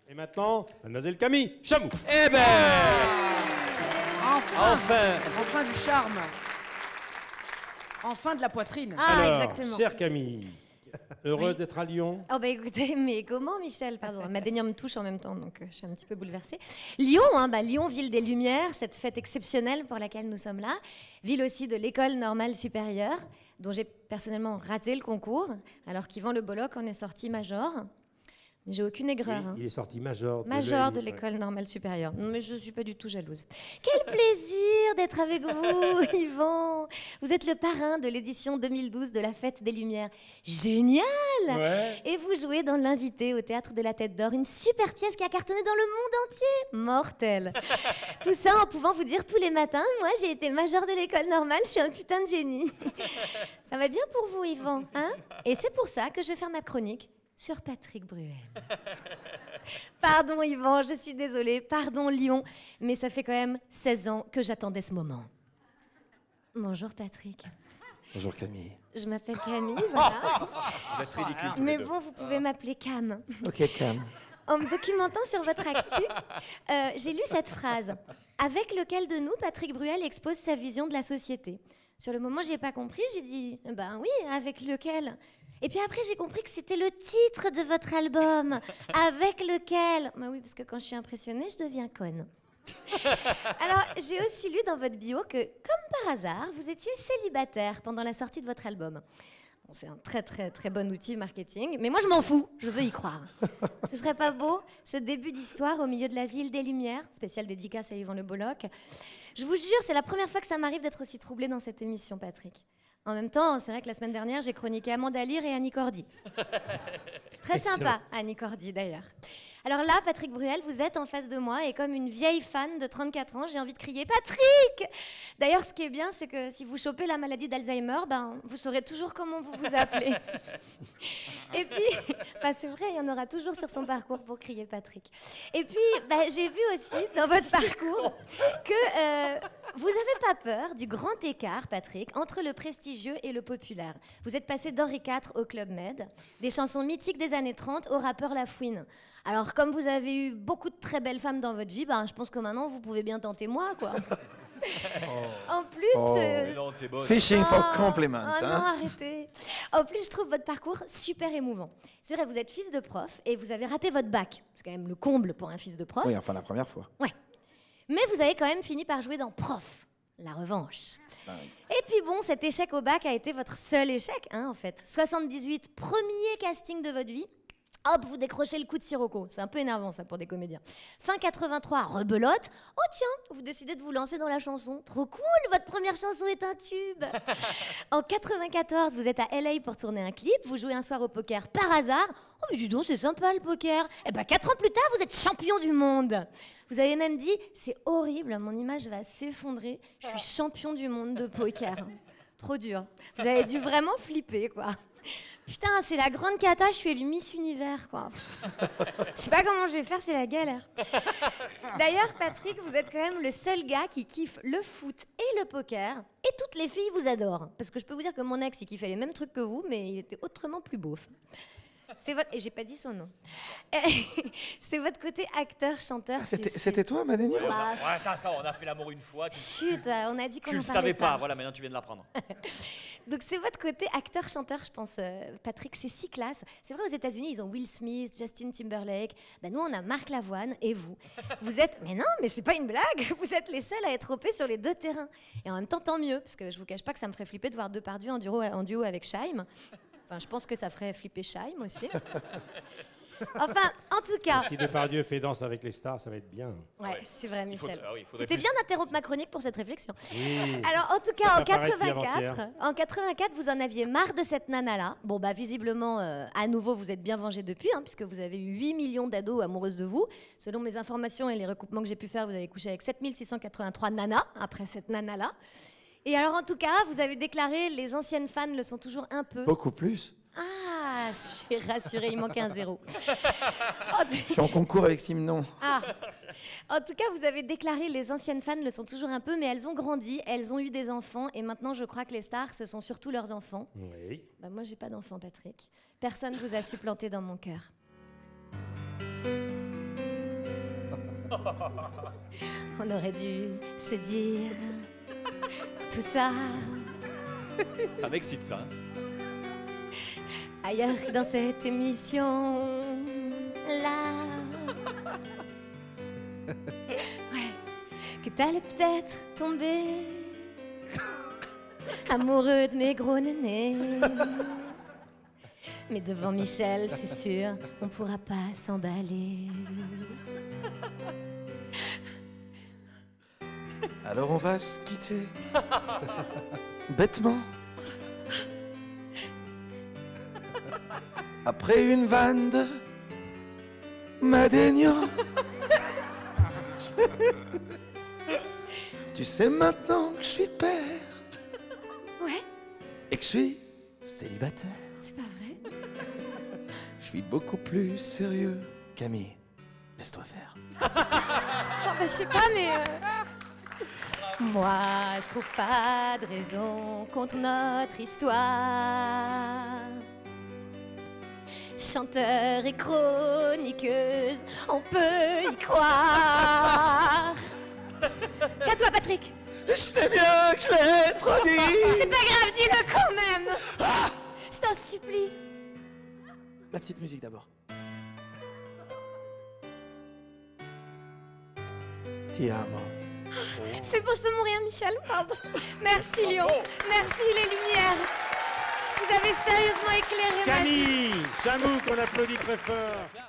Et maintenant, mademoiselle Camille Chamou. Eh ben Enfin. Enfin du charme. Enfin de la poitrine. Ah, Alors, exactement. chère Camille, heureuse d'être à Lyon? Oh bah écoutez, mais comment Michel, pardon, ma dénium me touche en même temps, donc je suis un petit peu bouleversée. Lyon, Lyon, ville des Lumières, cette fête exceptionnelle pour laquelle nous sommes là. Ville aussi de l'École Normale Supérieure, dont j'ai personnellement raté le concours, alors qu'Yvan Le Bolloc en est sorti major. Mais j'ai aucune aigreur. Oui, il est sorti major. Major de l'École Normale Supérieure. Non, mais je ne suis pas du tout jalouse. Quel plaisir d'être avec vous, Yvan. Vous êtes le parrain de l'édition 2012 de la Fête des Lumières. Génial! Ouais. Et vous jouez dans L'Invité au Théâtre de la Tête d'Or, une super pièce qui a cartonné dans le monde entier. Mortel. Tout ça en pouvant vous dire tous les matins, moi j'ai été major de l'École Normale, je suis un putain de génie. Ça va bien pour vous, Yvan, hein? Et c'est pour ça que je vais faire ma chronique sur Patrick Bruel. Pardon Yvan, je suis désolée, pardon Lyon, mais ça fait quand même 16 ans que j'attendais ce moment. Bonjour Patrick. Bonjour Camille. Je m'appelle Camille, voilà. Vous êtes ridicule. Mais bon, vous pouvez m'appeler Cam. Ok Cam. En me documentant sur votre actu, j'ai lu cette phrase. Avec lequel de nous, Patrick Bruel expose sa vision de la société. Sur le moment, j'ai pas compris, j'ai dit, ben oui, avec lequel. Et puis après, j'ai compris que c'était le titre de votre album. Avec lequel. Ben oui, parce que quand je suis impressionnée, je deviens conne. Alors, j'ai aussi lu dans votre bio que, comme par hasard, vous étiez célibataire pendant la sortie de votre album. Bon, c'est un très très très bon outil marketing, mais moi je m'en fous, je veux y croire. Ce serait pas beau, ce début d'histoire au milieu de la ville des Lumières, spéciale dédicace à Yvan Le Bolloc. Je vous jure, c'est la première fois que ça m'arrive d'être aussi troublée dans cette émission, Patrick. En même temps, c'est vrai que la semaine dernière, j'ai chroniqué Amanda Lear et Annie Cordy. Très sympa, Annie Cordy d'ailleurs. Alors là, Patrick Bruel, vous êtes en face de moi et comme une vieille fan de 34 ans, j'ai envie de crier « Patrick !» D'ailleurs, ce qui est bien, c'est que si vous chopez la maladie d'Alzheimer, ben, vous saurez toujours comment vous vous appelez. Et puis, bah, c'est vrai, il y en aura toujours sur son parcours pour crier Patrick. Et puis, bah, j'ai vu aussi dans votre parcours que vous n'avez pas peur du grand écart, Patrick, entre le prestigieux et le populaire. Vous êtes passé d'Henri IV au Club Med, des chansons mythiques des années 30 au rappeur La Fouine. Alors, comme vous avez eu beaucoup de très belles femmes dans votre vie, ben, je pense que maintenant, vous pouvez bien tenter moi, quoi. En plus, Non, t'es bonne. Fishing for compliments. Oh non, Hein. arrêtez. En plus, je trouve votre parcours super émouvant. C'est vrai, vous êtes fils de prof et vous avez raté votre bac. C'est quand même le comble pour un fils de prof. Oui, enfin la première fois. Ouais. Mais vous avez quand même fini par jouer dans Prof, la revanche. Et puis bon, cet échec au bac a été votre seul échec, hein, en fait. 78, premier casting de votre vie. Hop, vous décrochez le coup de sirocco. C'est un peu énervant, ça, pour des comédiens. Fin 83, rebelote. Oh tiens, vous décidez de vous lancer dans la chanson. Trop cool, votre première chanson est un tube. En 94, vous êtes à LA pour tourner un clip. Vous jouez un soir au poker par hasard. Oh, mais dis donc, c'est sympa le poker. Et ben 4 ans plus tard, vous êtes champion du monde. Vous avez même dit, c'est horrible, mon image va s'effondrer. Je suis champion du monde de poker. Trop dur. Vous avez dû vraiment flipper, quoi. Putain, c'est la grande cata, je suis élue Miss Univers, quoi. Je sais pas comment je vais faire, c'est la galère. D'ailleurs, Patrick, vous êtes quand même le seul gars qui kiffe le foot et le poker, et toutes les filles vous adorent. Parce que je peux vous dire que mon ex, il kiffait les mêmes trucs que vous, mais il était autrement plus beauf. C'est votre... Et j'ai pas dit son nom. C'est votre côté acteur, chanteur. C'était toi, Madeleine? Ouais, attends, ça, on a fait l'amour une fois. Chut, on a dit qu'on Tu en le parlait savais pas, voilà, maintenant tu viens de l'apprendre. Donc c'est votre côté acteur-chanteur, je pense, Patrick, c'est si classe. C'est vrai, aux États-Unis, ils ont Will Smith, Justin Timberlake. Ben, nous, on a Marc Lavoine et vous. Vous êtes, mais non, mais c'est pas une blague, vous êtes les seuls à être OP sur les deux terrains. Et en même temps, tant mieux, parce que je vous cache pas que ça me ferait flipper de voir Depardieu en duo avec Scheim. Enfin, je pense que ça ferait flipper Scheim aussi. Enfin, en tout cas... Si Depardieu fait Danse avec les stars, ça va être bien. Ouais, c'est vrai, Michel. Faudrait C'était plus. bien d'interrompre ma chronique pour cette réflexion. Oui. Alors, en tout cas, Ça en paraît depuis 84, vous en aviez marre de cette nana-là. Bon, bah, visiblement, à nouveau, vous êtes bien vengé depuis, hein, puisque vous avez eu 8 millions d'ados amoureuses de vous. Selon mes informations et les recoupements que j'ai pu faire, vous avez couché avec 7683 nanas après cette nana-là. Et alors, en tout cas, vous avez déclaré « Les anciennes fans le sont toujours un peu ». Beaucoup plus. Ah, je suis rassurée, il manquait un zéro. Je suis en concours avec Simon. Ah. En tout cas, vous avez déclaré les anciennes fans le sont toujours un peu, mais elles ont grandi, elles ont eu des enfants, et maintenant je crois que les stars, ce sont surtout leurs enfants. Oui. Bah, moi, j'ai pas d'enfant, Patrick. Personne vous a supplanté dans mon cœur. On aurait dû se dire tout ça Ça m'excite ça. Hein. ailleurs que dans cette émission-là. Ouais, que t'allais peut-être tomber amoureux de mes gros nénés. Mais devant Michel, c'est sûr, on pourra pas s'emballer. Alors on va se quitter. Bêtement. Après une vanne de Madénian. Tu sais maintenant que je suis père Ouais, et que je suis célibataire. c'est pas vrai. Je suis beaucoup plus sérieux. Camille, laisse-toi faire. Oh, bah, je sais pas, mais... Moi, je trouve pas de raison contre notre histoire. Chanteur et chroniqueuse, on peut y croire. C'est à toi, Patrick. Je sais bien que je l'ai trop dit. C'est pas grave, dis-le quand même. Je t'en supplie. La petite musique d'abord. Ti amo. C'est bon, je peux mourir, Michel, pardon. Merci, Lyon. Merci, les lumières. Vous avez sérieusement éclairé ma vie. Camille Chamou, qu'on applaudit très fort.